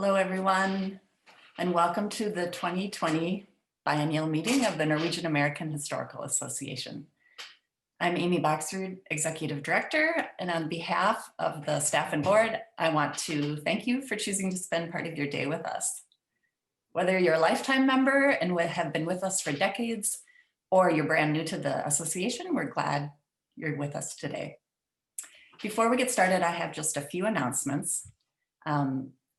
Hello, everyone, and welcome to the 2020 Biennial Meeting of the Norwegian-American Historical Association. I'm Amy Boxrud, Executive Director, and on behalf of the staff and board, I want to thank you for choosing to spend part of your day with us. Whether you're a lifetime member and have been with us for decades, or you're brand new to the association, we're glad you're with us today. Before we get started, I have just a few announcements.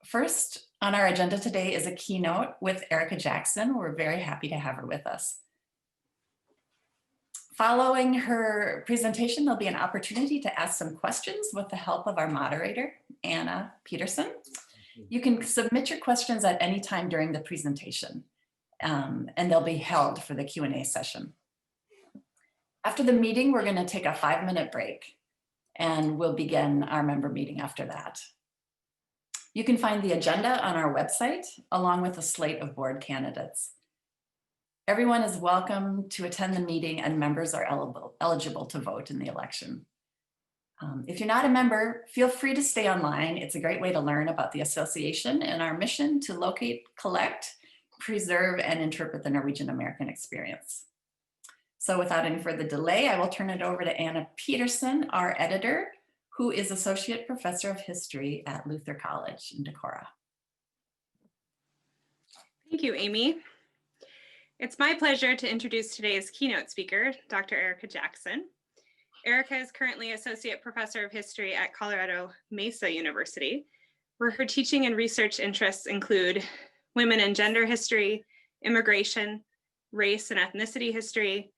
First on our agenda today is a keynote with Erika Jackson. We're very happy to have her with us. Following her presentation, there'll be an opportunity to ask some questions with the help of our moderator, Anna Peterson. You can submit your questions at any time during the presentation, and they'll be held for the Q&A session. After the meeting, we're going to take a 5-minute break, and we'll begin our member meeting after that. You can find the agenda on our website, along with a slate of board candidates. Everyone is welcome to attend the meeting, and members are eligible to vote in the election. If you're not a member, feel free to stay online. It's a great way to learn about the association and our mission to locate, collect, preserve, and interpret the Norwegian-American experience. So without any further delay, I will turn it over to Anna Peterson, our editor, who is Associate Professor of History at Luther College in Decorah. Thank you, Amy. It's my pleasure to introduce today's keynote speaker, Dr. Erika Jackson. Erika is currently Associate Professor of History at Colorado Mesa University, where her teaching and research interests include women and gender history, immigration, race and ethnicity history,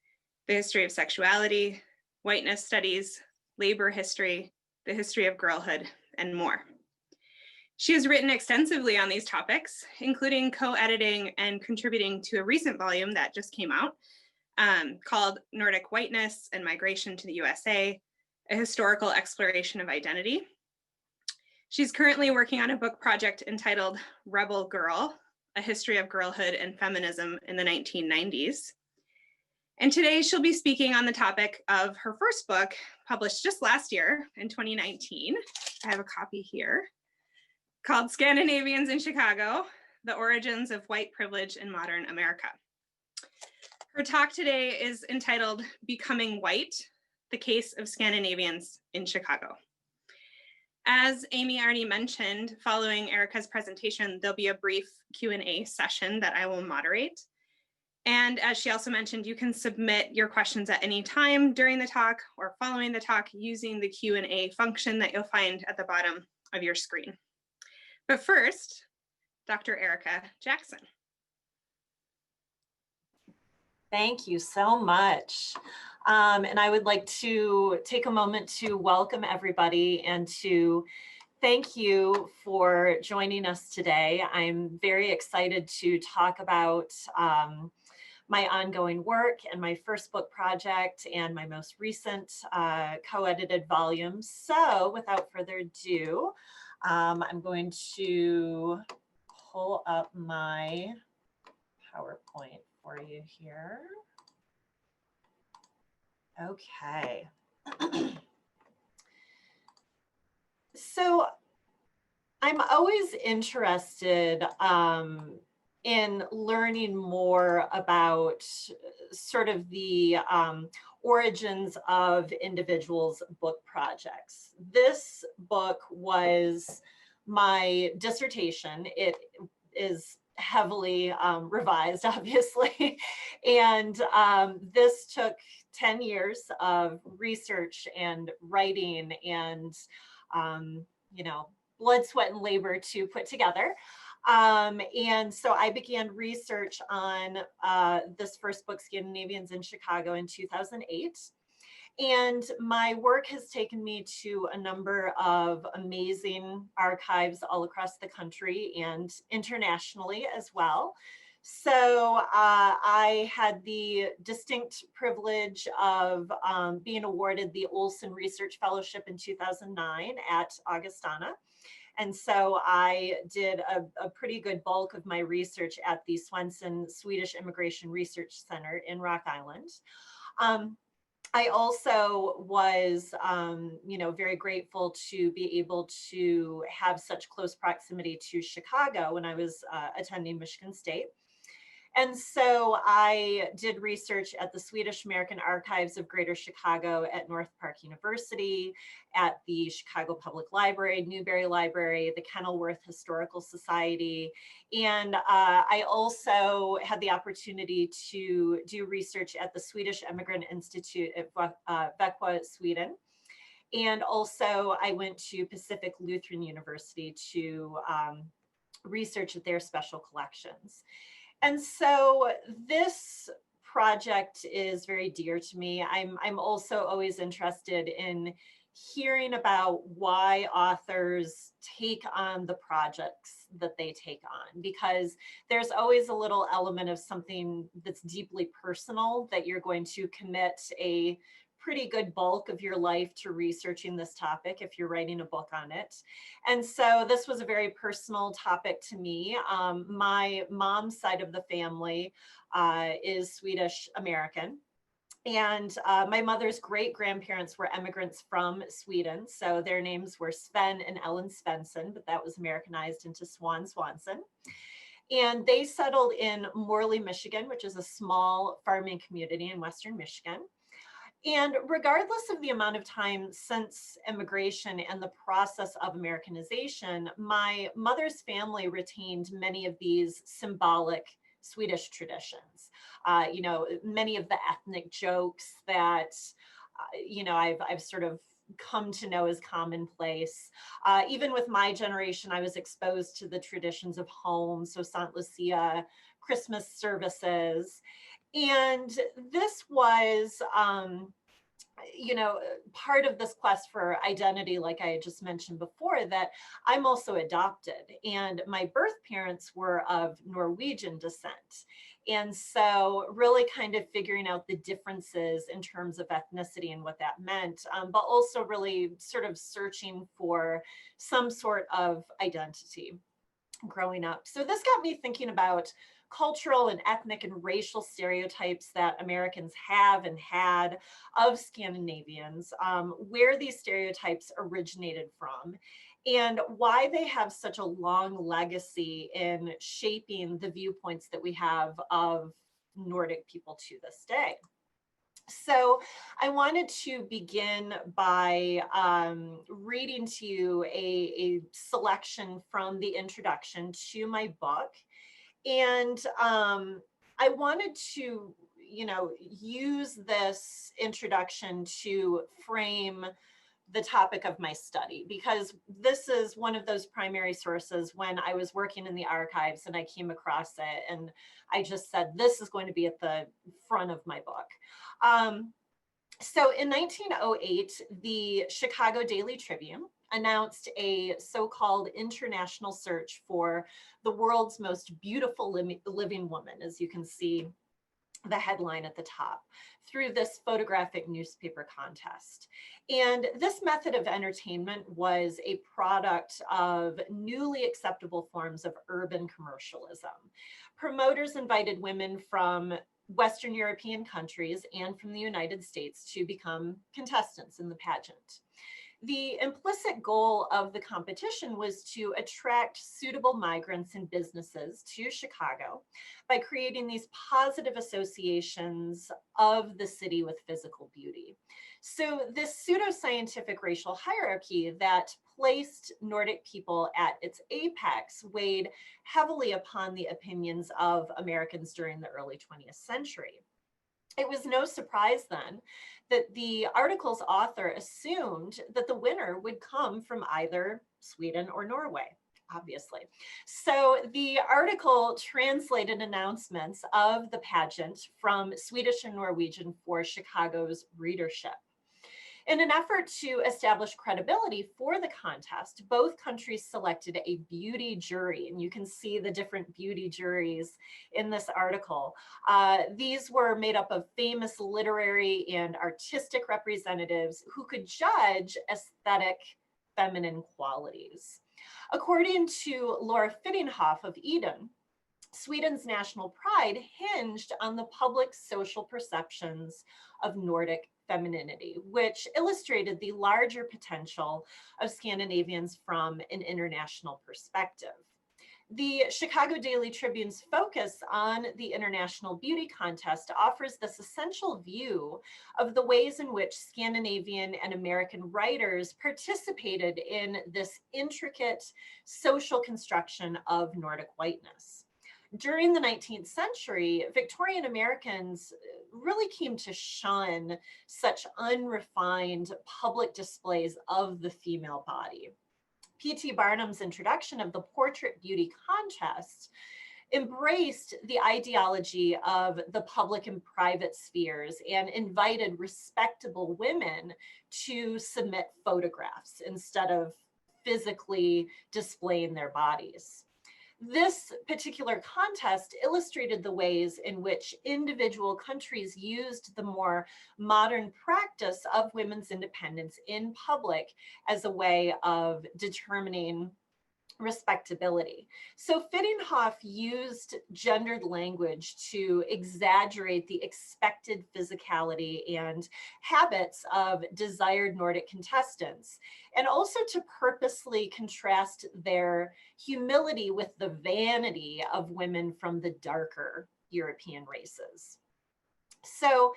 the history of sexuality, whiteness studies, labor history, the history of girlhood, and more. She has written extensively on these topics, including co-editing and contributing to a recent volume that just came out called Nordic, Whiteness and Migration to the USA, a historical exploration of identity. She's currently working on a book project entitled Rebel Girl, a history of girlhood and feminism in the 1990s. And today she'll be speaking on the topic of her first book, published just last year in 2019. I have a copy here, called Scandinavians in Chicago, The Origins of White Privilege in Modern America. Her talk today is entitled Becoming White, The Case of Scandinavians in Chicago. As Amy already mentioned, following Erika's presentation, there'll be a brief Q&A session that I will moderate. And as she also mentioned, you can submit your questions at any time during the talk or following the talk using the Q&A function that you'll find at the bottom of your screen. But first, Dr. Erika Jackson. Thank you so much. And I would like to take a moment to welcome everybody and to thank you for joining us today. I'm very excited to talk about my ongoing work and my first book project and my most recent co-edited volume. So without further ado, I'm going to pull up my PowerPoint for you here. Okay. So I'm always interested in learning more about sort of the origins of individuals' book projects. This book was my dissertation. It is heavily revised, obviously, and this took 10 years of research and writing and you know, blood, sweat, and labor to put together. And so I began research on this first book, Scandinavians in Chicago, in 2008. And my work has taken me to a number of amazing archives all across the country and internationally as well. So I had the distinct privilege of being awarded the Olson Research Fellowship in 2009 at Augustana. And so I did a pretty good bulk of my research at the Swenson Swedish Immigration Research Center in Rock Island. I also was, very grateful to be able to have such close proximity to Chicago when I was attending Michigan State. And so I did research at the Swedish American Archives of Greater Chicago at North Park University, at the Chicago Public Library, Newberry Library, the Kenilworth Historical Society. And I also had the opportunity to do research at the Swedish Immigrant Institute at Växjö, Sweden. And also I went to Pacific Lutheran University to research at their special collections. And so this project is very dear to me. I'm also always interested in hearing about why authors take on the projects that they take on, because there's always a little element of something that's deeply personal that you're going to commit a pretty good bulk of your life to researching this topic if you're writing a book on it. And so this was a very personal topic to me. My mom's side of the family is Swedish American. And my mother's great grandparents were immigrants from Sweden. So their names were Sven and Ellen Svensson, but that was Americanized into Swan Swanson. And they settled in Morley, Michigan, which is a small farming community in Western Michigan. And regardless of the amount of time since immigration and the process of Americanization, my mother's family retained many of these symbolic Swedish traditions. Many of the ethnic jokes that, I've sort of come to know as commonplace. Even with my generation, I was exposed to the traditions of home, so Saint Lucia, Christmas services. And this was, part of this quest for identity, like I had just mentioned before, that I'm also adopted. And my birth parents were of Norwegian descent. And so really kind of figuring out the differences in terms of ethnicity and what that meant, but also really sort of searching for some sort of identity growing up. So this got me thinking about cultural and ethnic and racial stereotypes that Americans have and had of Scandinavians, where these stereotypes originated from, and why they have such a long legacy in shaping the viewpoints that we have of Nordic people to this day. So I wanted to begin by reading to you a selection from the introduction to my book. And I wanted to, use this introduction to frame the topic of my study, because this is one of those primary sources when I was working in the archives and I came across it and I just said, this is going to be at the front of my book. So in 1908, the Chicago Daily Tribune announced a so-called international search for the world's most beautiful living woman, as you can see the headline at the top, through this photographic newspaper contest. And this method of entertainment was a product of newly acceptable forms of urban commercialism. Promoters invited women from Western European countries and from the United States to become contestants in the pageant. The implicit goal of the competition was to attract suitable migrants and businesses to Chicago by creating these positive associations of the city with physical beauty. So this pseudoscientific racial hierarchy that placed Nordic people at its apex weighed heavily upon the opinions of Americans during the early 20th century. It was no surprise then that the article's author assumed that the winner would come from either Sweden or Norway, obviously. So the article translated announcements of the pageant from Swedish and Norwegian for Chicago's readership. In an effort to establish credibility for the contest, both countries selected a beauty jury, and you can see the different beauty juries in this article. These were made up of famous literary and artistic representatives who could judge aesthetic feminine qualities. According to Laura Fittinghoff of Eden, Sweden's national pride hinged on the public social perceptions of Nordic femininity, which illustrated the larger potential of Scandinavians from an international perspective. The Chicago Daily Tribune's focus on the International Beauty Contest offers this essential view of the ways in which Scandinavian and American writers participated in this intricate social construction of Nordic whiteness. During the 19th century, Victorian Americans really came to shun such unrefined public displays of the female body. P.T. Barnum's introduction of the Portrait Beauty Contest embraced the ideology of the public and private spheres and invited respectable women to submit photographs instead of physically displaying their bodies. This particular contest illustrated the ways in which individual countries used the more modern practice of women's independence in public as a way of determining respectability. So Fittinghoff used gendered language to exaggerate the expected physicality and habits of desired Nordic contestants, and also to purposely contrast their humility with the vanity of women from the darker European races. So,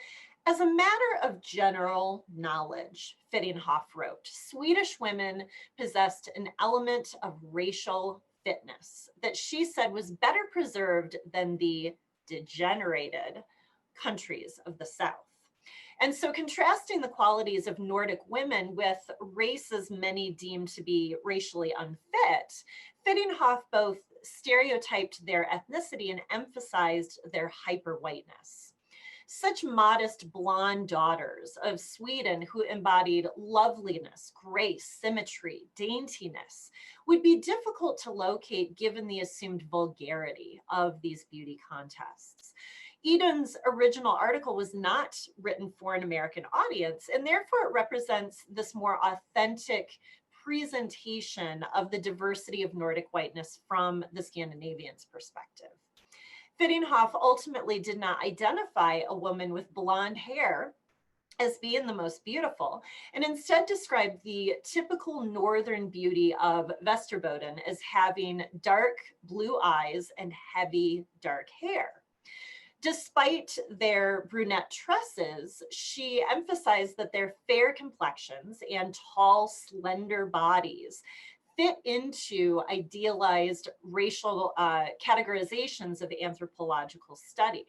as a matter of general knowledge, Fittinghoff wrote, Swedish women possessed an element of racial fitness that she said was better preserved than the degenerated countries of the South. And so contrasting the qualities of Nordic women with races many deemed to be racially unfit, Fittinghoff both stereotyped their ethnicity and emphasized their hyper-whiteness. Such modest blonde daughters of Sweden who embodied loveliness, grace, symmetry, daintiness would be difficult to locate given the assumed vulgarity of these beauty contests. Eden's original article was not written for an American audience, and therefore it represents this more authentic presentation of the diversity of Nordic whiteness from the Scandinavians' perspective. Fittinghoff ultimately did not identify a woman with blonde hair as being the most beautiful, and instead described the typical northern beauty of Västerbotten as having dark blue eyes and heavy dark hair. Despite their brunette tresses, she emphasized that their fair complexions and tall, slender bodies fit into idealized racial categorizations of anthropological study.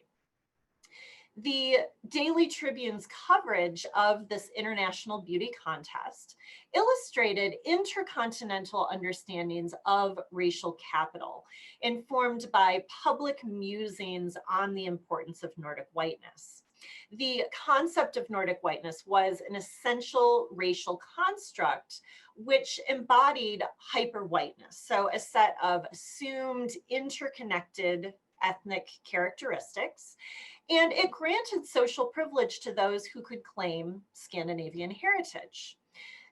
The Daily Tribune's coverage of this international beauty contest illustrated intercontinental understandings of racial capital, informed by public musings on the importance of Nordic whiteness. The concept of Nordic whiteness was an essential racial construct which embodied hyper-whiteness, so a set of assumed interconnected ethnic characteristics, and it granted social privilege to those who could claim Scandinavian heritage.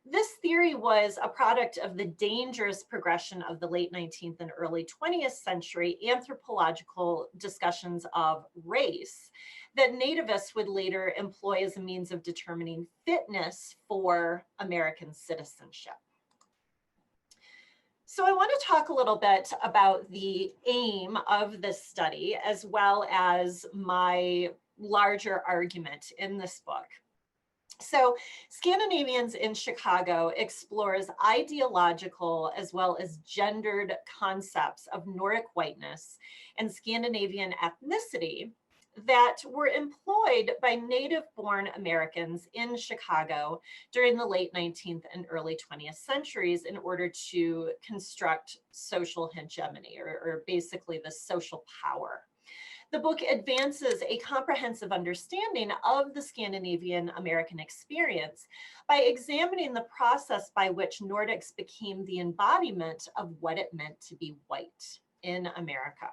This theory was a product of the dangerous progression of the late 19th and early 20th century anthropological discussions of race that nativists would later employ as a means of determining fitness for American citizenship. So I want to talk a little bit about the aim of this study, as well as my larger argument in this book. So Scandinavians in Chicago explores ideological as well as gendered concepts of Nordic whiteness and Scandinavian ethnicity that were employed by native-born Americans in Chicago during the late 19th and early 20th centuries in order to construct social hegemony, or basically the social power. The book advances a comprehensive understanding of the Scandinavian American experience by examining the process by which Nordics became the embodiment of what it meant to be white in America.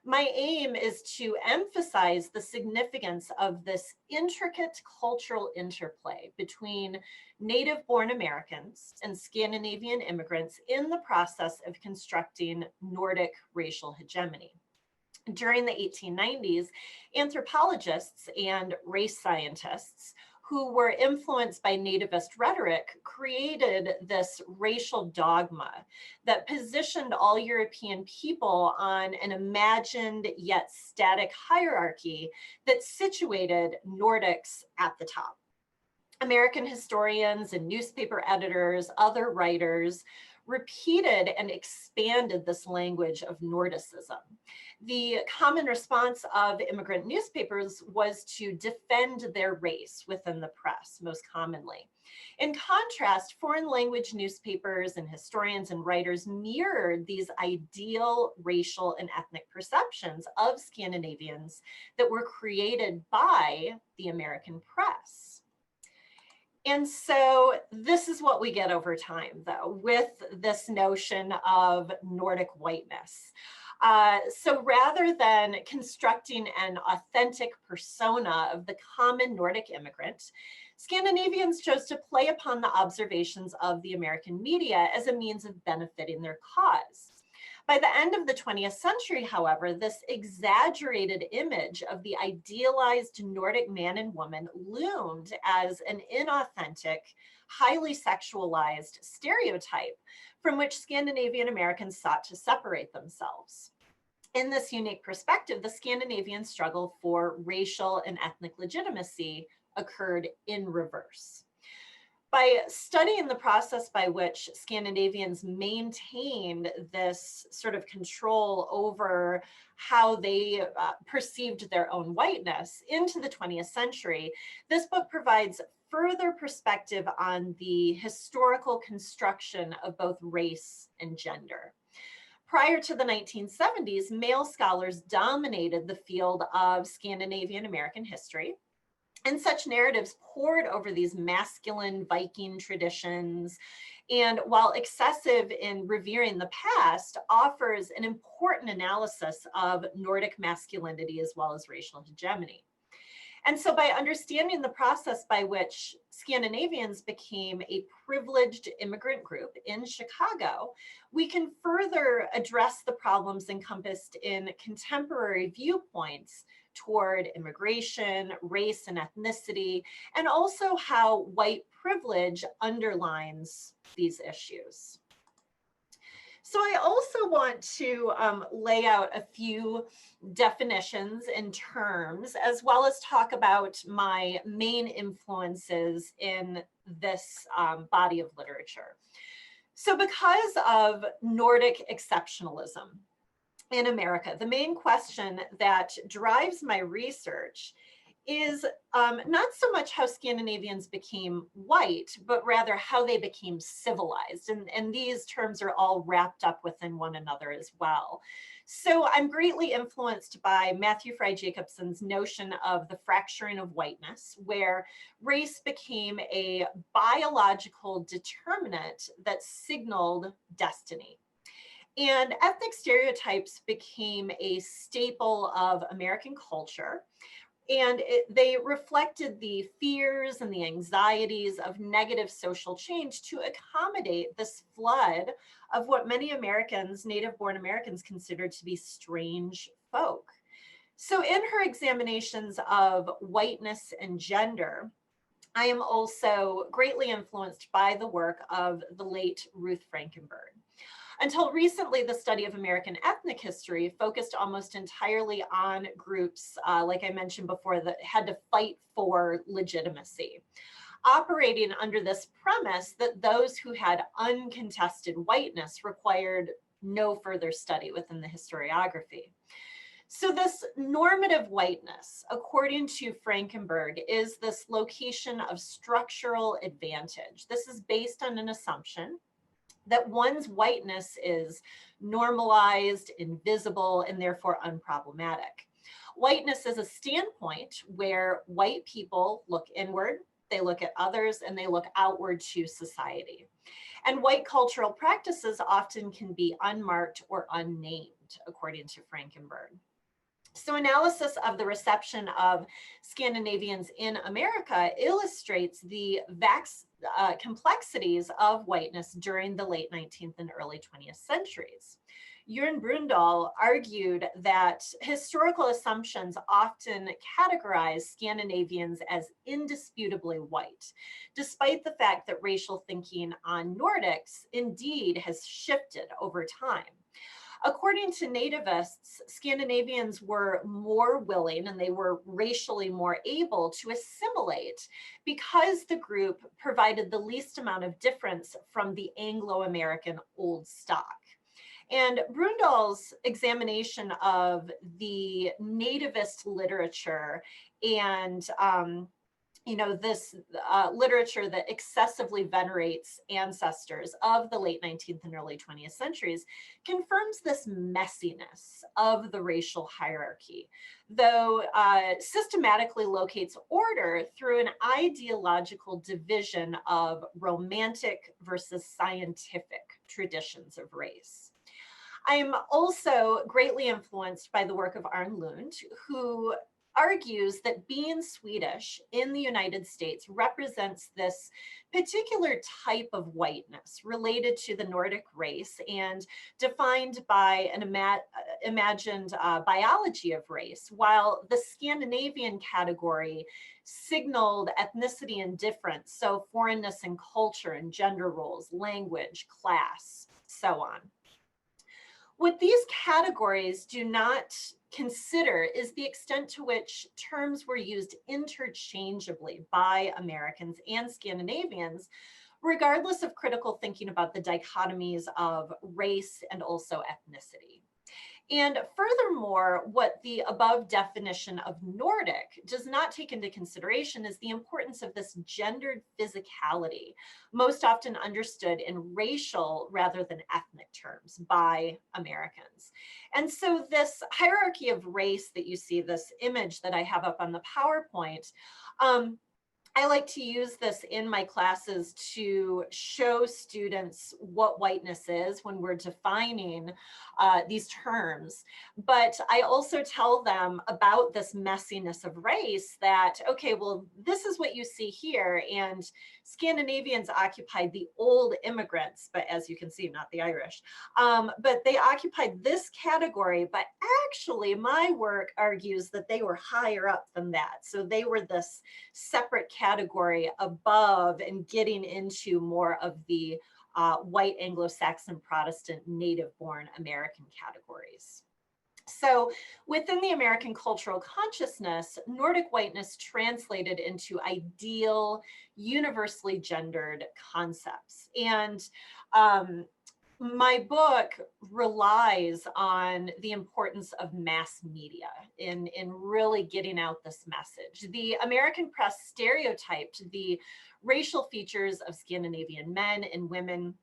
My aim is to emphasize the significance of this intricate cultural interplay between native-born Americans and Scandinavian immigrants in the process of constructing Nordic racial hegemony. During the 1890s, anthropologists and race scientists who were influenced by nativist rhetoric created this racial dogma that positioned all European people on an imagined yet static hierarchy that situated Nordics at the top. American historians and newspaper editors, other writers, repeated and expanded this language of Nordicism. The common response of immigrant newspapers was to defend their race within the press, most commonly. In contrast, foreign language newspapers and historians and writers mirrored these ideal racial and ethnic perceptions of Scandinavians that were created by the American press. And so this is what we get over time, though, with this notion of Nordic whiteness. So rather than constructing an authentic persona of the common Nordic immigrant, Scandinavians chose to play upon the observations of the American media as a means of benefiting their cause. By the end of the 20th century, however, this exaggerated image of the idealized Nordic man and woman loomed as an inauthentic, highly sexualized stereotype from which Scandinavian Americans sought to separate themselves. In this unique perspective, the Scandinavian struggle for racial and ethnic legitimacy occurred in reverse. By studying the process by which Scandinavians maintained this sort of control over how they perceived their own whiteness into the 20th century, this book provides further perspective on the historical construction of both race and gender. Prior to the 1970s, male scholars dominated the field of Scandinavian American history. And such narratives poured over these masculine Viking traditions, and while excessive in revering the past, offers an important analysis of Nordic masculinity as well as racial hegemony. And so by understanding the process by which Scandinavians became a privileged immigrant group in Chicago, we can further address the problems encompassed in contemporary viewpoints toward immigration, race and ethnicity, and also how white privilege underlines these issues. So I also want to lay out a few definitions and terms, as well as talk about my main influences in this body of literature. So because of Nordic exceptionalism in America, the main question that drives my research is not so much how Scandinavians became white, but rather how they became civilized. And these terms are all wrapped up within one another as well. So I'm greatly influenced by Matthew Fry Jacobson's notion of the fracturing of whiteness, where race became a biological determinant that signaled destiny. And ethnic stereotypes became a staple of American culture. And they reflected the fears and the anxieties of negative social change to accommodate this flood of what many Americans, native-born Americans, considered to be strange folk. So in her examinations of whiteness and gender, I am also greatly influenced by the work of the late Ruth Frankenberg. Until recently, the study of American ethnic history focused almost entirely on groups, like I mentioned before, that had to fight for legitimacy, operating under this premise that those who had uncontested whiteness required no further study within the historiography. So this normative whiteness, according to Frankenberg, is this location of structural advantage. This is based on an assumption that one's whiteness is normalized, invisible, and therefore unproblematic. Whiteness is a standpoint where white people look inward, they look at others, and they look outward to society. And white cultural practices often can be unmarked or unnamed, according to Frankenberg. So analysis of the reception of Scandinavians in America illustrates the complexities of whiteness during the late 19th and early 20th centuries. Jörn Brundahl argued that historical assumptions often categorize Scandinavians as indisputably white, despite the fact that racial thinking on Nordics indeed has shifted over time. According to nativists, Scandinavians were more willing and they were racially more able to assimilate because the group provided the least amount of difference from the Anglo-American old stock. And Brundahl's examination of the nativist literature and this literature that excessively venerates ancestors of the late 19th and early 20th centuries confirms this messiness of the racial hierarchy, though systematically locates order through an ideological division of romantic versus scientific traditions of race. I'm also greatly influenced by the work of Arne Lund, who argues that being Swedish in the United States represents this particular type of whiteness related to the Nordic race and defined by an imagined biology of race, while the Scandinavian category signaled ethnicity and difference, so foreignness and culture and gender roles, language, class, so on. What these categories do not consider is the extent to which terms were used interchangeably by Americans and Scandinavians, regardless of critical thinking about the dichotomies of race and also ethnicity. And furthermore, what the above definition of Nordic does not take into consideration is the importance of this gendered physicality, most often understood in racial rather than ethnic terms by Americans. And so this hierarchy of race that you see, this image that I have up on the PowerPoint, I like to use this in my classes to show students what whiteness is when we're defining these terms. But I also tell them about this messiness of race that, okay, well, this is what you see here. And Scandinavians occupied the old immigrants, but as you can see, not the Irish, but they occupied this category. But actually, my work argues that they were higher up than that. So they were this separate category above and getting into more of the white Anglo-Saxon Protestant native-born American categories. So within the American cultural consciousness, Nordic whiteness translated into ideal, universally gendered concepts. And my book relies on the importance of mass media in really getting out this message. The American press stereotyped the racial features of Scandinavian men and women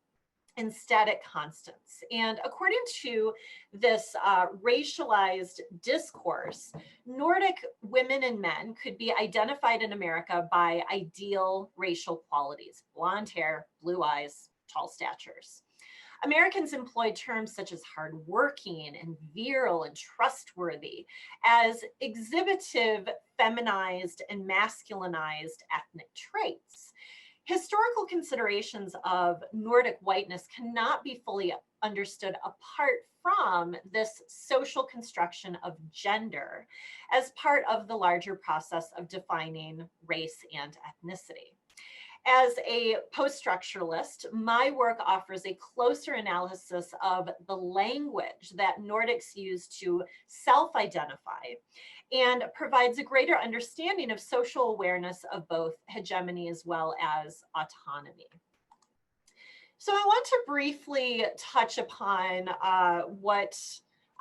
in static constants. And according to this racialized discourse, Nordic women and men could be identified in America by ideal racial qualities: blonde hair, blue eyes, tall statures. Americans employed terms such as hardworking and virile and trustworthy as exhibitive, feminized, and masculinized ethnic traits. Historical considerations of Nordic whiteness cannot be fully understood apart from this social construction of gender as part of the larger process of defining race and ethnicity. As a post-structuralist, my work offers a closer analysis of the language that Nordics use to self-identify and provides a greater understanding of social awareness of both hegemony as well as autonomy. So I want to briefly touch upon what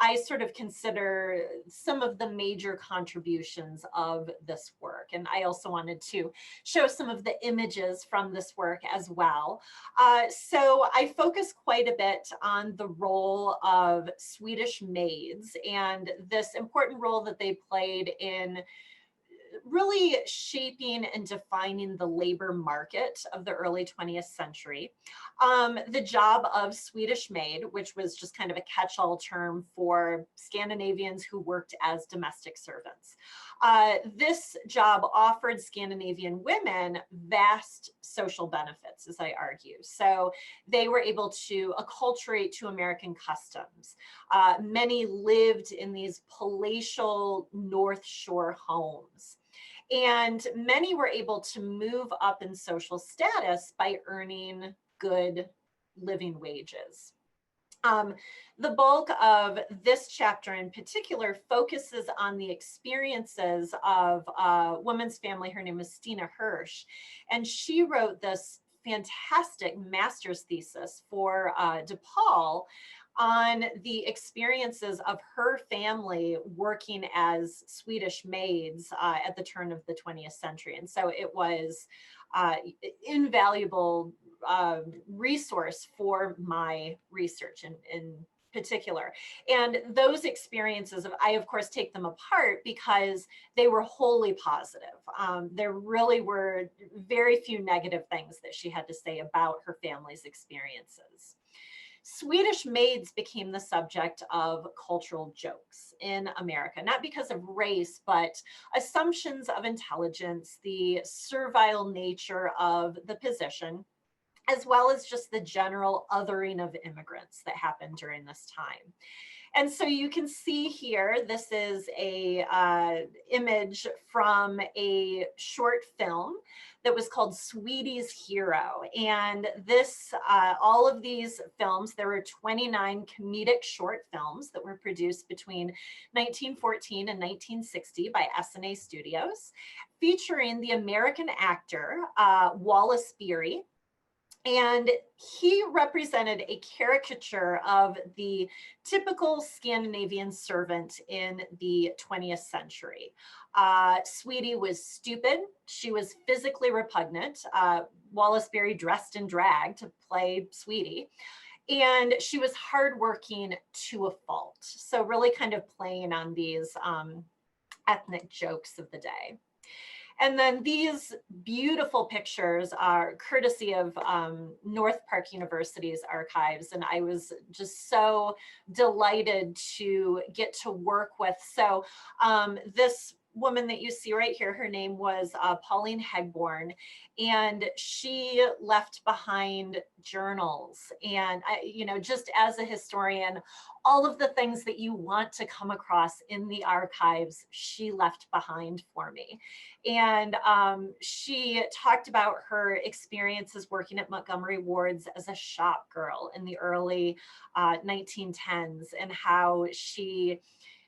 I sort of consider some of the major contributions of this work. And I also wanted to show some of the images from this work as well. So I focus quite a bit on the role of Swedish maids and this important role that they played in really shaping and defining the labor market of the early 20th century. The job of Swedish maid, which was just kind of a catch-all term for Scandinavians who worked as domestic servants. This job offered Scandinavian women vast social benefits, as I argue. So they were able to acculturate to American customs. Many lived in these palatial North Shore homes. And many were able to move up in social status by earning good living wages. The bulk of this chapter in particular focuses on the experiences of a woman's family. Her name is Stina Hirsch, and she wrote this fantastic master's thesis for DePaul on the experiences of her family working as Swedish maids at the turn of the 20th century. And so it was invaluable resource for my research in particular. And those experiences, I of course take them apart because they were wholly positive. There really were very few negative things that she had to say about her family's experiences. Swedish maids became the subject of cultural jokes in America, not because of race, but assumptions of intelligence, the servile nature of the position, as well as just the general othering of immigrants that happened during this time. And so you can see here, this is a image from a short film that was called Sweetie's Hero. And this, all of these films, there were 29 comedic short films that were produced between 1914 and 1960 by S&A Studios, featuring the American actor, Wallace Beery. And he represented a caricature of the typical Scandinavian servant in the 20th century. Sweetie was stupid. She was physically repugnant. Wallace Beery dressed in drag to play Sweetie. And she was hardworking to a fault. So really kind of playing on these ethnic jokes of the day. And then these beautiful pictures are courtesy of North Park University's archives. And I was just so delighted to get to work with. So this woman that you see right here, her name was Pauline Hegborne, and she left behind journals. And you know, just as a historian, all of the things that you want to come across in the archives, she left behind for me. And she talked about her experiences working at Montgomery Ward's as a shop girl in the early 1910s, and how she,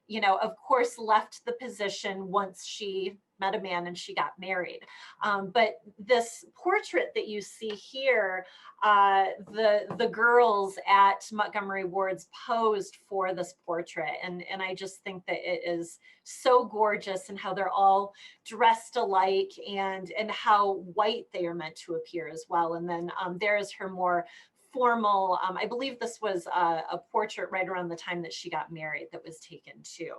you know, of course, left the position once she met a man and she got married. But this portrait that you see here, the girls at Montgomery Ward's posed for this portrait. And I just think that it is so gorgeous, and how they're all dressed alike, and how white they are meant to appear as well. And then there's her more formal, I believe this was a portrait right around the time that she got married that was taken too.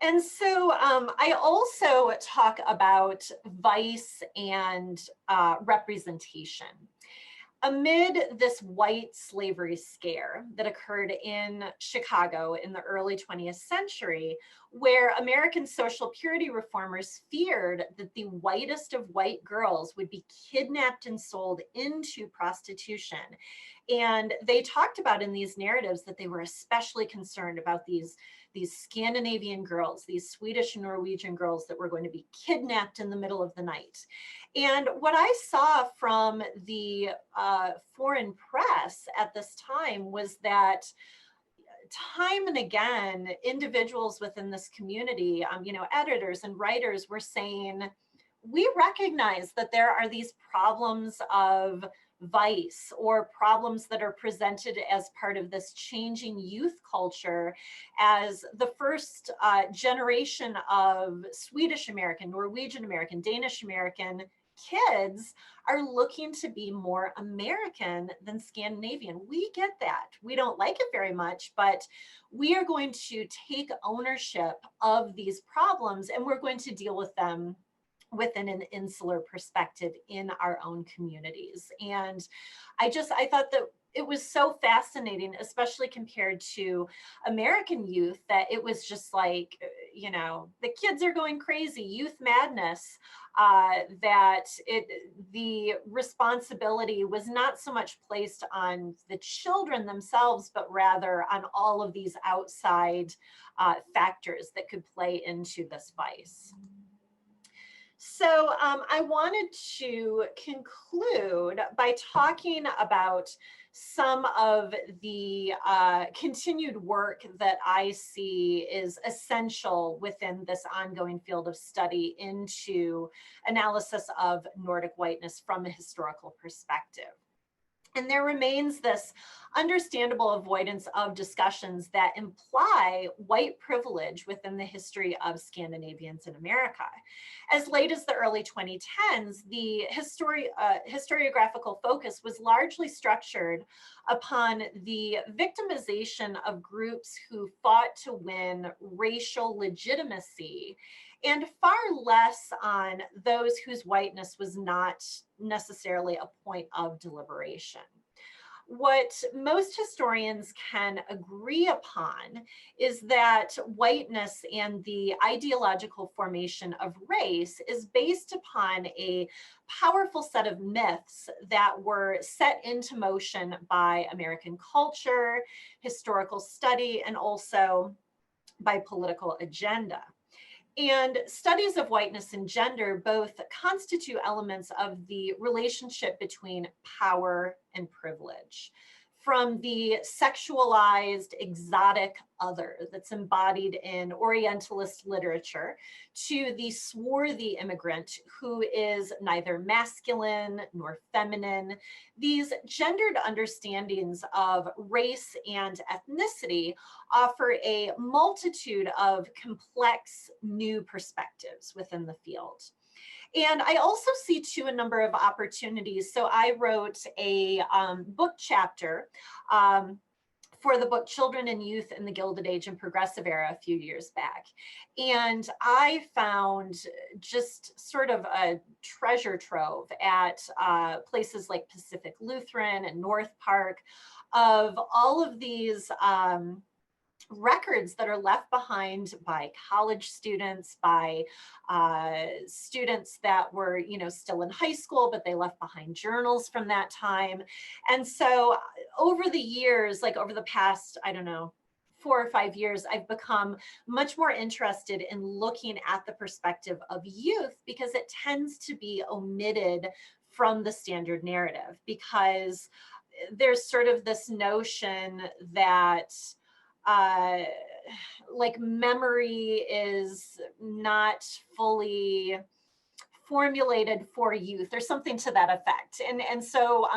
And so I also talk about vice and representation. Amid this white slavery scare that occurred in Chicago in the early 20th century, where American social purity reformers feared that the whitest of white girls would be kidnapped and sold into prostitution. And they talked about in these narratives that they were especially concerned about these Scandinavian girls, these Swedish and Norwegian girls that were going to be kidnapped in the middle of the night. And what I saw from the foreign press at this time was that time and again, individuals within this community, you know, editors and writers were saying, we recognize that there are these problems of vice, or problems that are presented as part of this changing youth culture, as the first generation of Swedish American, Norwegian American, Danish American kids are looking to be more American than Scandinavian. We get that. We don't like it very much, but we are going to take ownership of these problems and we're going to deal with them within an insular perspective in our own communities. And I thought that it was so fascinating, especially compared to American youth, that it was just like, the kids are going crazy, youth madness, that the responsibility was not so much placed on the children themselves, but rather on all of these outside factors that could play into this vice. So I wanted to conclude by talking about some of the continued work that I see is essential within this ongoing field of study into analysis of Nordic whiteness from a historical perspective. And there remains this understandable avoidance of discussions that imply white privilege within the history of Scandinavians in America. As late as the early 2010s, the historiographical focus was largely structured upon the victimization of groups who fought to win racial legitimacy, and far less on those whose whiteness was not necessarily a point of deliberation. What most historians can agree upon is that whiteness and the ideological formation of race is based upon a powerful set of myths that were set into motion by American culture, historical study, and also by political agenda. And studies of whiteness and gender both constitute elements of the relationship between power and privilege. From the sexualized, exotic other that's embodied in Orientalist literature to the swarthy immigrant who is neither masculine nor feminine, these gendered understandings of race and ethnicity offer a multitude of complex new perspectives within the field. And I also see too a number of opportunities. So I wrote a book chapter for the book Children and Youth in the Gilded Age and Progressive Era a few years back. And I found just sort of a treasure trove at places like Pacific Lutheran and North Park of all of these records that are left behind by college students, by students that were, still in high school, but they left behind journals from that time. And so over the years, like over the past, 4 or 5 years, I've become much more interested in looking at the perspective of youth because it tends to be omitted from the standard narrative, because there's sort of this notion that like memory is not fully formulated for youth or something to that effect. And so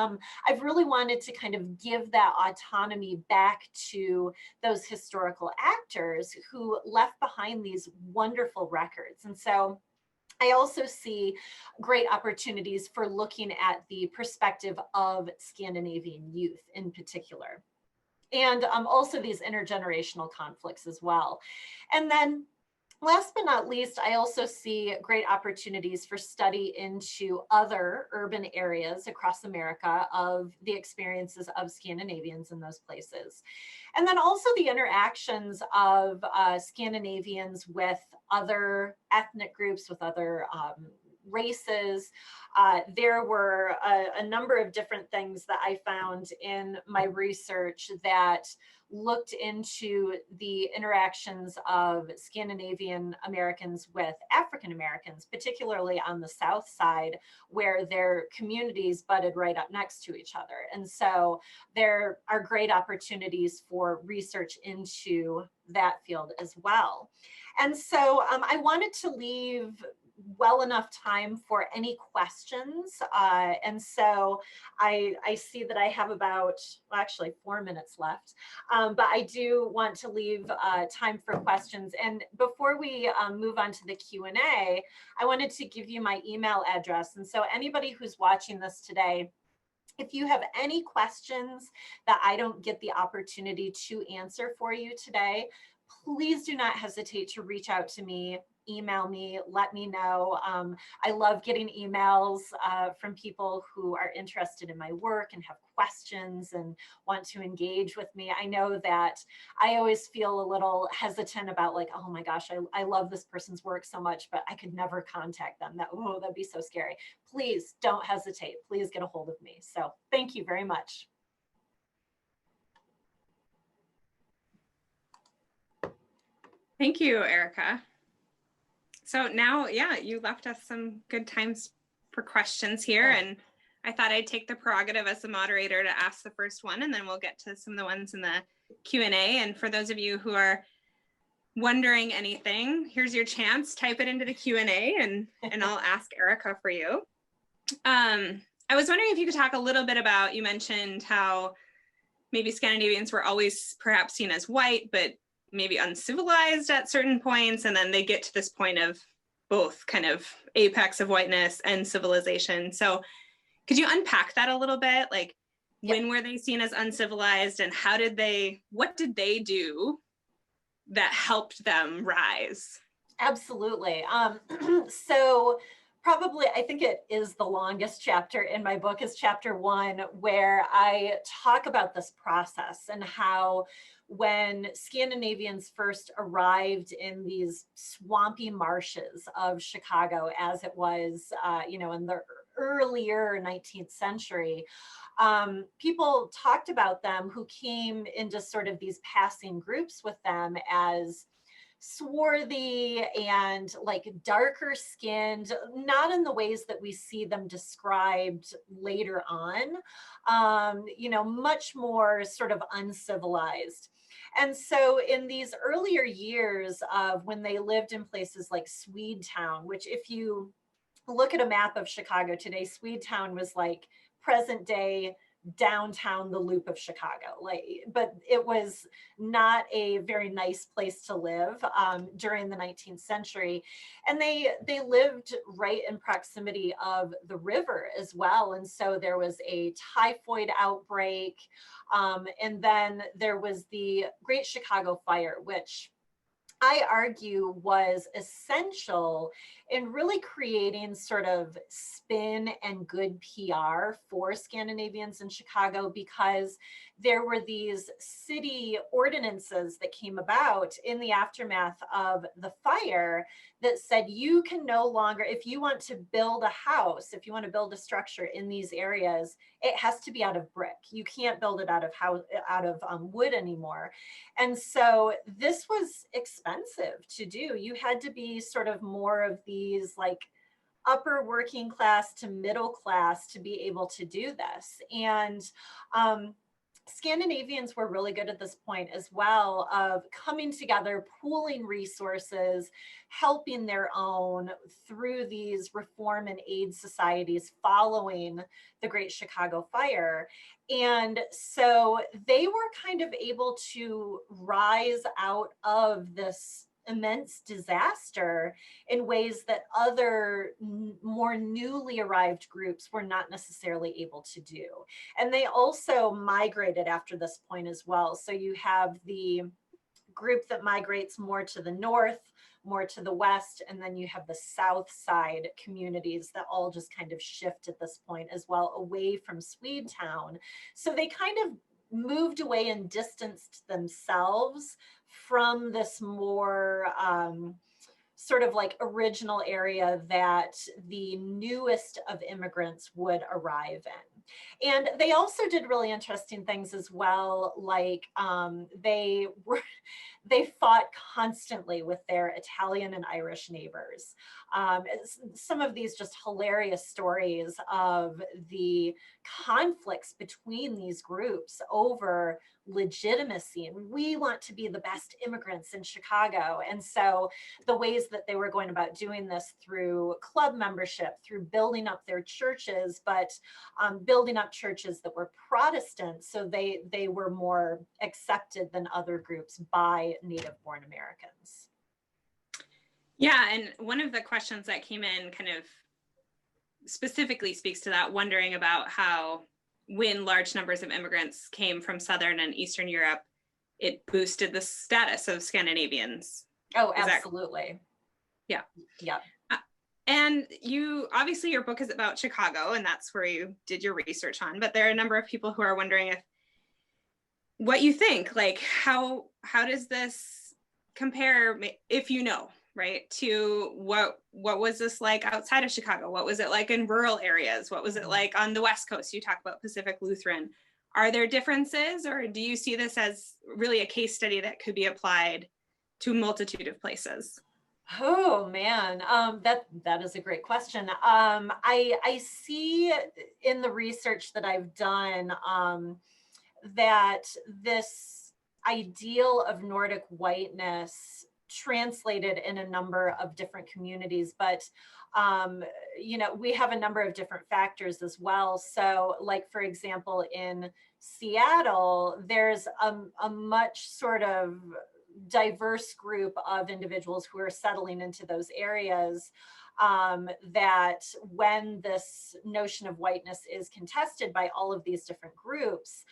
I've really wanted to kind of give that autonomy back to those historical actors who left behind these wonderful records. And so I also see great opportunities for looking at the perspective of Scandinavian youth in particular. And also these intergenerational conflicts as well. And then last but not least, I also see great opportunities for study into other urban areas across America of the experiences of Scandinavians in those places. And then also the interactions of Scandinavians with other ethnic groups, with other races. There were a number of different things that I found in my research that looked into the interactions of Scandinavian Americans with African Americans, particularly on the South Side, where their communities butted right up next to each other. And so there are great opportunities for research into that field as well. And so I wanted to leave well enough time for any questions. And so I see that I have about, well, actually 4 minutes left, but I do want to leave time for questions. And before we move on to the Q&A, I wanted to give you my email address. And so anybody who's watching this today, if you have any questions that I don't get the opportunity to answer for you today, please do not hesitate to reach out to me, email me, let me know. I love getting emails from people who are interested in my work and have questions and want to engage with me. I know that I always feel a little hesitant about like, oh my gosh, I love this person's work so much, but I could never contact them. That'd be so scary. Please don't hesitate. Please get a hold of me. So thank you very much. Thank you, Erika. So now, yeah, you left us some good times for questions here, and I thought I'd take the prerogative as the moderator to ask the first one, and then we'll get to some of the ones in the Q&A. And for those of you who are wondering anything, here's your chance. Type it into the Q&A, and I'll ask Erika for you. I was wondering if you could talk a little bit about, you mentioned how maybe Scandinavians were always perhaps seen as white, but maybe uncivilized at certain points, and then they get to this point of both kind of apex of whiteness and civilization. So could you unpack that a little bit? Like, when were they seen as uncivilized, and what did they do that helped them rise? Absolutely. So probably, I think it is the longest chapter in my book, is chapter 1, where I talk about this process and how when Scandinavians first arrived in these swampy marshes of Chicago, as it was, in the earlier 19th century, people talked about them who came into sort of these passing groups with them as swarthy and like darker skinned, not in the ways that we see them described later on, much more sort of uncivilized. And so in these earlier years of when they lived in places like Swedetown, which if you look at a map of Chicago today, Swedetown was like present day downtown, the Loop of Chicago, but it was not a very nice place to live during the 19th century. And they lived right in proximity of the river as well. And so there was a typhoid outbreak. And then there was the Great Chicago Fire, which I argue was essential in really creating sort of spin and good PR for Scandinavians in Chicago, because there were these city ordinances that came about in the aftermath of the fire that said you can no longer, if you want to build a house, if you want to build a structure in these areas, it has to be out of brick. You can't build it out of wood anymore. And so this was expensive to do. You had to be sort of more of these like upper working class to middle class to be able to do this. And Scandinavians were really good at this point as well, of coming together, pooling resources, helping their own through these reform and aid societies following the Great Chicago Fire. And so they were kind of able to rise out of this immense disaster in ways that other more newly arrived groups were not necessarily able to do. And they also migrated after this point as well. So you have the group that migrates more to the north, more to the west, and then you have the south side communities that all just kind of shift at this point as well, away from Swedetown. So they kind of moved away and distanced themselves from this more sort of like original area that the newest of immigrants would arrive in. And they also did really interesting things as well, like they fought constantly with their Italian and Irish neighbors. Some of these just hilarious stories of the conflicts between these groups over legitimacy, and we want to be the best immigrants in Chicago. And so the ways that they were going about doing this through club membership, through building up their churches, but building up churches that were Protestant, so they were more accepted than other groups by native born Americans. Yeah, and one of the questions that came in kind of specifically speaks to that, wondering about how when large numbers of immigrants came from Southern and Eastern Europe, it boosted the status of Scandinavians. Oh, absolutely. Yeah. Yeah. And you, obviously your book is about Chicago, and that's where you did your research on, but there are a number of people who are wondering what you think, like how does this compare, if you know, right, to what was this like outside of Chicago? What was it like in rural areas? What was it like on the West Coast? You talk about Pacific Lutheran. Are there differences, or do you see this as really a case study that could be applied to a multitude of places? Oh man, that is a great question. I see in the research that I've done that this ideal of Nordic whiteness translated in a number of different communities, but we have a number of different factors as well. So like, for example, in Seattle, there's a much sort of diverse group of individuals who are settling into those areas, that when this notion of whiteness is contested by all of these different groups,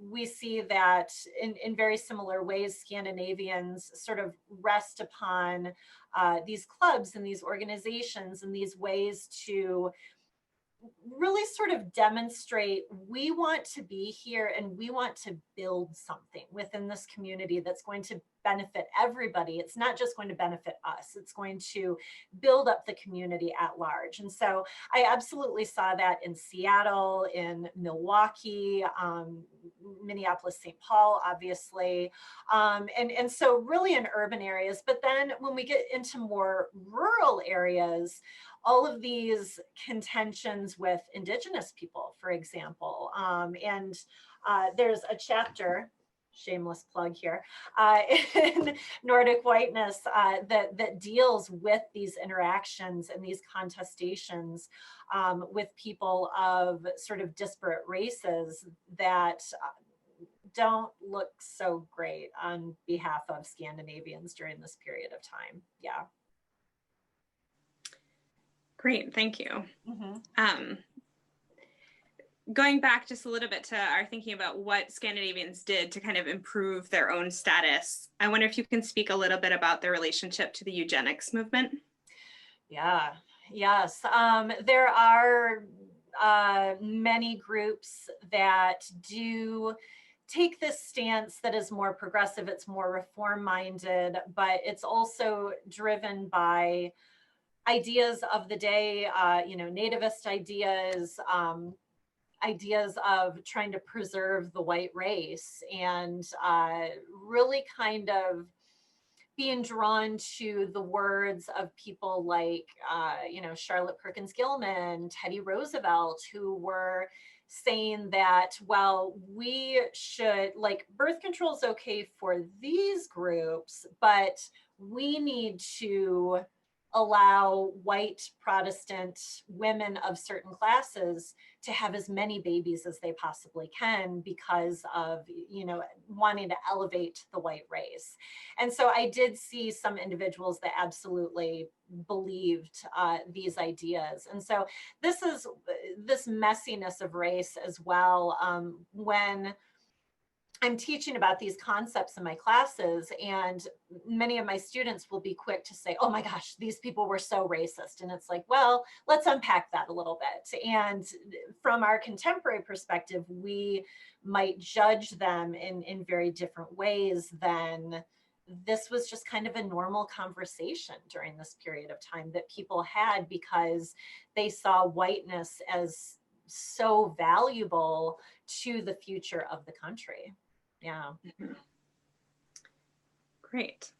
we see that in very similar ways, Scandinavians sort of rest upon these clubs and these organizations and these ways to really sort of demonstrate we want to be here and we want to build something within this community that's going to benefit everybody. It's not just going to benefit us, it's going to build up the community at large. And so I absolutely saw that in Seattle, in Milwaukee, Minneapolis, St. Paul, obviously. And so really in urban areas. But then when we get into more rural areas, all of these contentions with Indigenous people, for example. And there's a chapter, shameless plug here, in Nordic Whiteness that deals with these interactions and these contestations with people of sort of disparate races that don't look so great on behalf of Scandinavians during this period of time. Yeah. Great, thank you. Mm-hmm. Going back just a little bit to our thinking about what Scandinavians did to kind of improve their own status, I wonder if you can speak a little bit about their relationship to the eugenics movement. Yeah, yes. There are many groups that do take this stance that is more progressive, it's more reform-minded, but it's also driven by ideas of the day, nativist ideas, ideas of trying to preserve the white race, and really kind of being drawn to the words of people like, Charlotte Perkins Gilman, Teddy Roosevelt, who were saying that, well, we should, like, birth control is okay for these groups, but we need to allow white Protestant women of certain classes to have as many babies as they possibly can because of, wanting to elevate the white race. And so I did see some individuals that absolutely believed these ideas. And so this is this messiness of race as well. When I'm teaching about these concepts in my classes, and many of my students will be quick to say, oh my gosh, these people were so racist. And it's like, well, let's unpack that a little bit. And from our contemporary perspective, we might judge them in very different ways than this was just kind of a normal conversation during this period of time that people had because they saw whiteness as so valuable to the future of the country. Yeah. Mhm. Great.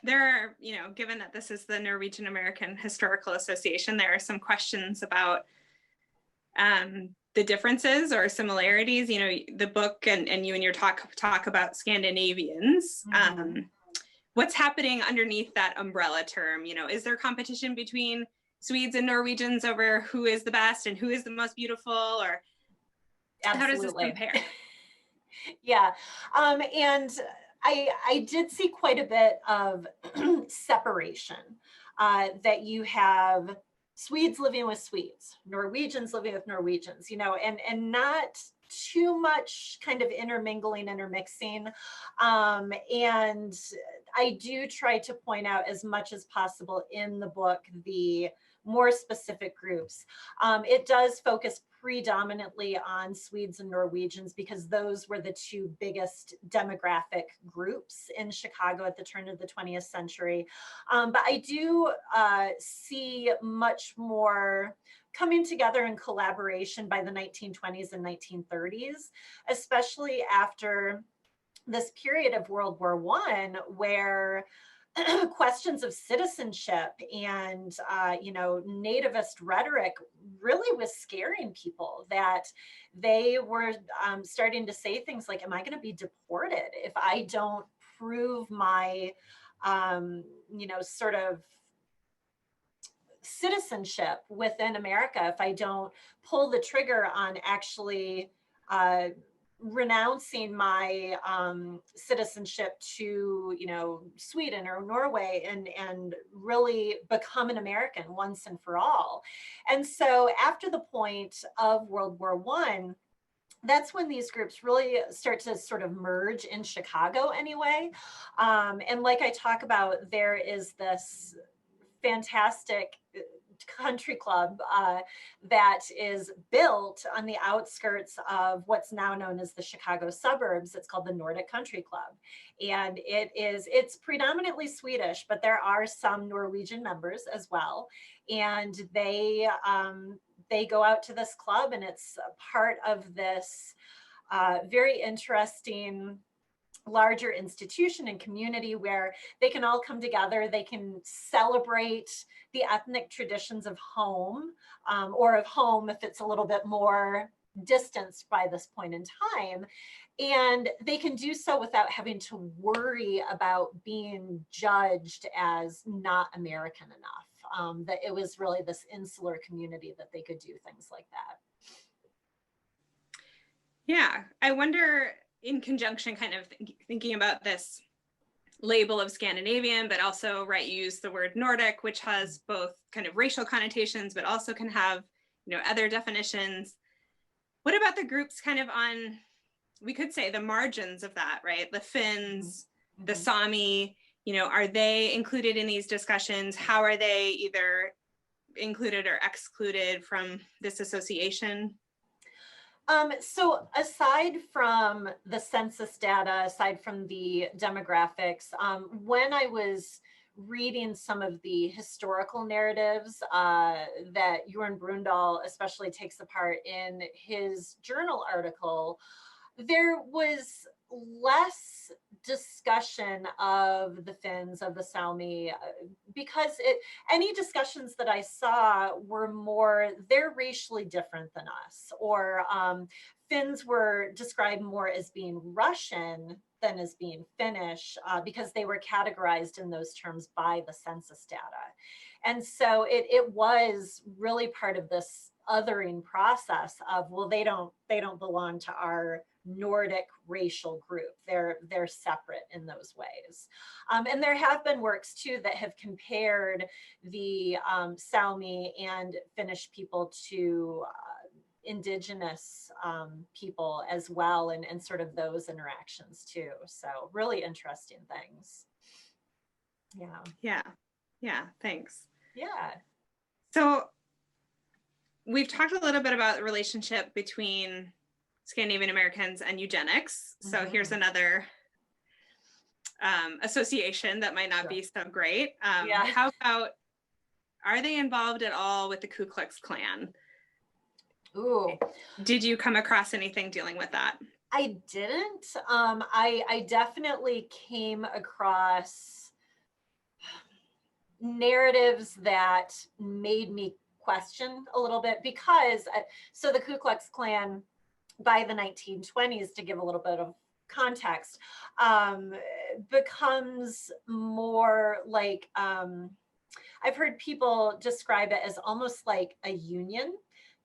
There are, given that this is the Norwegian-American Historical Association, there are some questions about the differences or similarities. The book and you and your talk about Scandinavians. Mm-hmm. What's happening underneath that umbrella term? Is there competition between Swedes and Norwegians over who is the best and who is the most beautiful, or Absolutely. how does this compare? Yeah. And I did see quite a bit of separation, that you have Swedes living with Swedes, Norwegians living with Norwegians, and not too much kind of intermixing. And I do try to point out as much as possible in the book the more specific groups. It does focus predominantly on Swedes and Norwegians because those were the two biggest demographic groups in Chicago at the turn of the 20th century. But I do see much more coming together in collaboration by the 1920s and 1930s, especially after this period of World War I, where questions of citizenship and nativist rhetoric really was scaring people, that they were starting to say things like, am I going to be deported if I don't prove my sort of citizenship within America, if I don't pull the trigger on actually renouncing my citizenship to Sweden or Norway and really become an American once and for all. And so after the point of World War I, that's when these groups really start to sort of merge in Chicago anyway. And like I talk about, there is this fantastic country club that is built on the outskirts of what's now known as the Chicago suburbs. It's called the Nordic Country Club. And it's predominantly Swedish, but there are some Norwegian members as well. And they go out to this club, and it's part of this very interesting larger institution and community where they can all come together. They can celebrate the ethnic traditions of home, or of home if it's a little bit more distanced by this point in time. And they can do so without having to worry about being judged as not American enough. That it was really this insular community that they could do things like that. Yeah, I wonder, in conjunction, kind of thinking about this label of Scandinavian, but also, right, you use the word Nordic, which has both kind of racial connotations, but also can have, other definitions. What about the groups kind of on, we could say, the margins of that, right? The Finns, the Sami, are they included in these discussions? How are they either included or excluded from this association? So aside from the census data, aside from the demographics, when I was reading some of the historical narratives that Jorn Brundahl especially takes apart in his journal article, there was less discussion of the Finns, of the Sami, because any discussions that I saw were more, they're racially different than us, or Finns were described more as being Russian than as being Finnish, because they were categorized in those terms by the census data. And so it was really part of this othering process of, well, they don't belong to our Nordic racial group. They're separate in those ways. And there have been works too that have compared the Sami and Finnish people to indigenous people as well, and sort of those interactions too. So really interesting things. Yeah, thanks. Yeah. So we've talked a little bit about the relationship between Scandinavian Americans and eugenics. So here's another association that might not be so great. How about, are they involved at all with the Ku Klux Klan? Ooh, Did you come across anything dealing with that? I didn't. I definitely came across narratives that made me question a little bit because, so the Ku Klux Klan by the 1920s, to give a little bit of context, becomes more like, I've heard people describe it as almost like a union,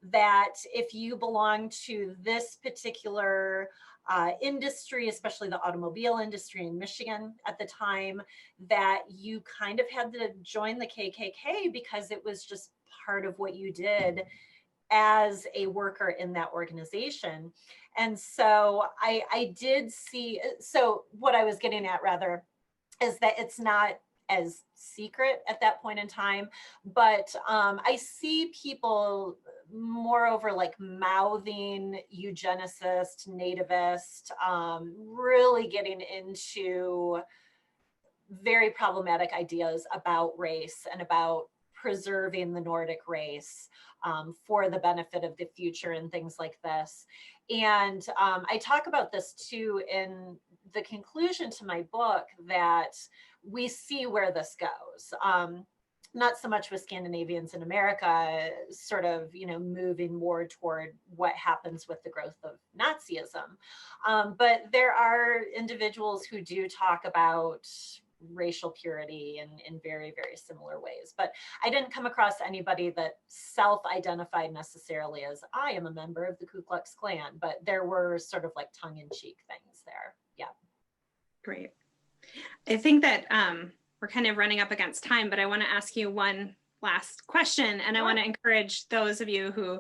that if you belong to this particular industry, especially the automobile industry in Michigan at the time, that you kind of had to join the KKK because it was just part of what you did as a worker in that organization. And so I did see, so what I was getting at rather is that it's not as secret at that point in time, but I see people moreover like mouthing eugenicist, nativist, really getting into very problematic ideas about race and about preserving the Nordic race for the benefit of the future and things like this. And I talk about this too in the conclusion to my book, that we see where this goes. Not so much with Scandinavians in America, sort of, moving more toward what happens with the growth of Nazism. But there are individuals who do talk about racial purity in very, very similar ways. But I didn't come across anybody that self-identified necessarily as I am a member of the Ku Klux Klan, but there were sort of like tongue-in-cheek things there. Yeah. Great. I think that we're kind of running up against time, but I want to ask you one last question. And I want to encourage those of you who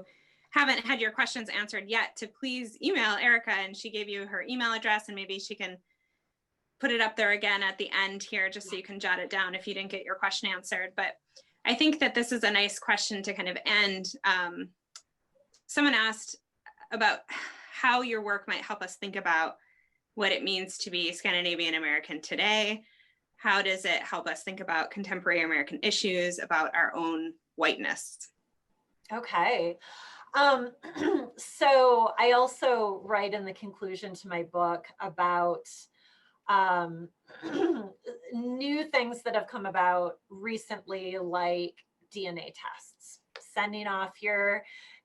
haven't had your questions answered yet to please email Erika, and she gave you her email address, and maybe she can put it up there again at the end here, just so you can jot it down if you didn't get your question answered. But I think that this is a nice question to kind of end. Someone asked about how your work might help us think about what it means to be Scandinavian American today. How does it help us think about contemporary American issues, about our own whiteness? Okay. So I also write in the conclusion to my book about new things that have come about recently, like DNA tests, sending off your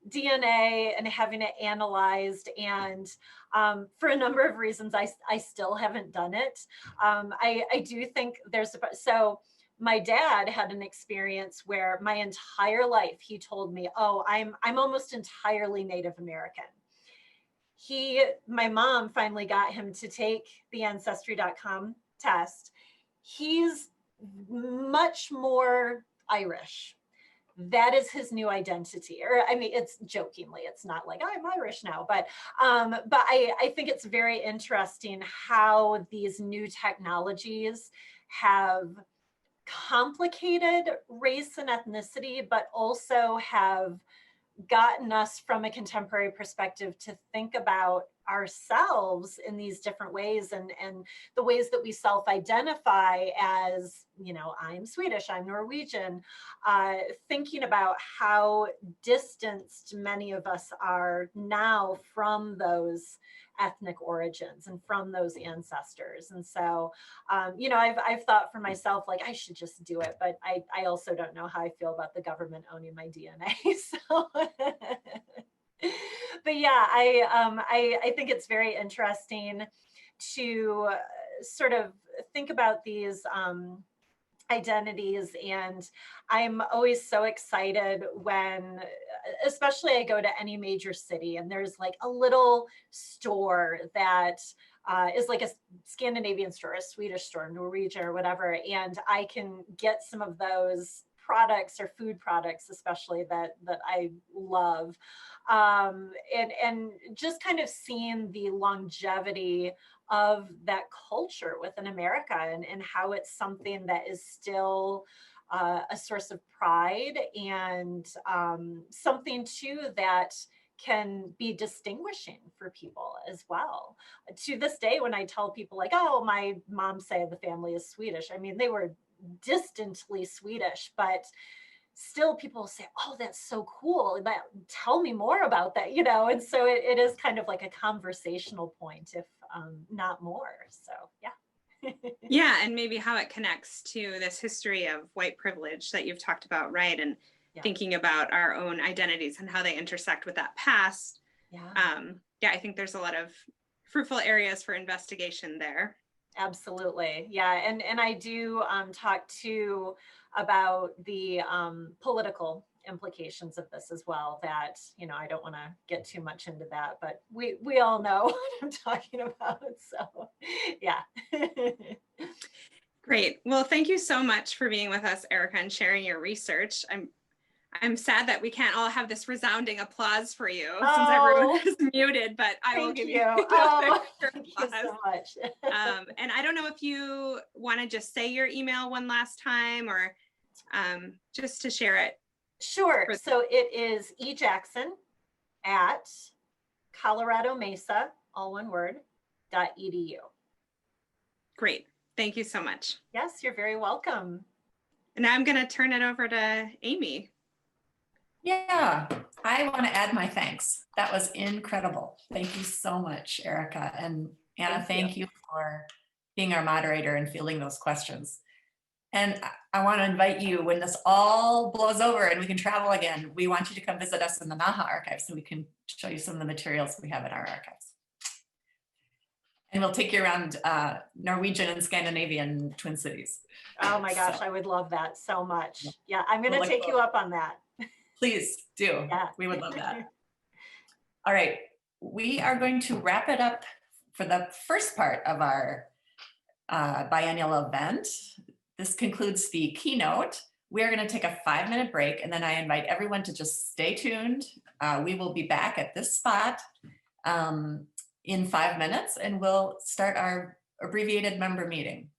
DNA and having it analyzed. And for a number of reasons, I still haven't done it. I do think so my dad had an experience where my entire life, he told me, oh, I'm almost entirely Native American. My mom finally got him to take the Ancestry.com test. He's much more Irish. That is his new identity. Or I mean, it's jokingly, it's not like I'm Irish now, but I think it's very interesting how these new technologies have complicated race and ethnicity, but also have gotten us from a contemporary perspective to think about ourselves in these different ways, and the ways that we self-identify as, I'm Swedish, I'm Norwegian, thinking about how distanced many of us are now from those ethnic origins and from those ancestors. And so, I've thought for myself, like, I should just do it, but I also don't know how I feel about the government owning my DNA. So, but yeah, I think it's very interesting to sort of think about these identities. And I'm always so excited when, especially I go to any major city and there's like a little store that is like a Scandinavian store, a Swedish store, Norwegian or whatever. And I can get some of those products or food products, especially that I love. And just kind of seeing the longevity of that culture within America, and how it's something that is still a source of pride, and something too that can be distinguishing for people as well. To this day, when I tell people like, oh, my mom's side of the family is Swedish, I mean, they were distantly Swedish, but still people say, oh, that's so cool, but tell me more about that, you know? And so it is kind of like a conversational point, if not more. So yeah. Yeah, and maybe how it connects to this history of white privilege that you've talked about, right? And Yeah. thinking about our own identities and how they intersect with that past. Yeah. Yeah, I think there's a lot of fruitful areas for investigation there. Absolutely. Yeah. And I do talk too about the political implications of this as well, that, you know, I don't want to get too much into that, but we all know what I'm talking about. So yeah. Great. Well, thank you so much for being with us, Erika, and sharing your research. I'm sad that we can't all have this resounding applause for you since everyone is muted, but I will give you thank you so much. And I don't know if you want to just say your email one last time, or just to share it. Sure. So it is ejackson at Colorado Mesa, all one word, .edu. Great. Thank you so much. Yes, you're very welcome. And now I'm going to turn it over to Amy. Yeah, I want to add my thanks. That was incredible. Thank you so much, Erika. And Anna, thank you for being our moderator and fielding those questions. And I want to invite you, when this all blows over and we can travel again, we want you to come visit us in the NAHA archives so we can show you some of the materials we have in our archives. And we'll take you around Norwegian and Scandinavian Twin Cities. Oh my gosh, I would love that so much. Yeah, I'm going to take you up on that. Please do. Yeah. We would love that. All right, we are going to wrap it up for the first part of our biennial event. This concludes the keynote. We are going to take a 5-minute break, and then I invite everyone to just stay tuned. We will be back at this spot in 5 minutes, and we'll start our abbreviated member meeting.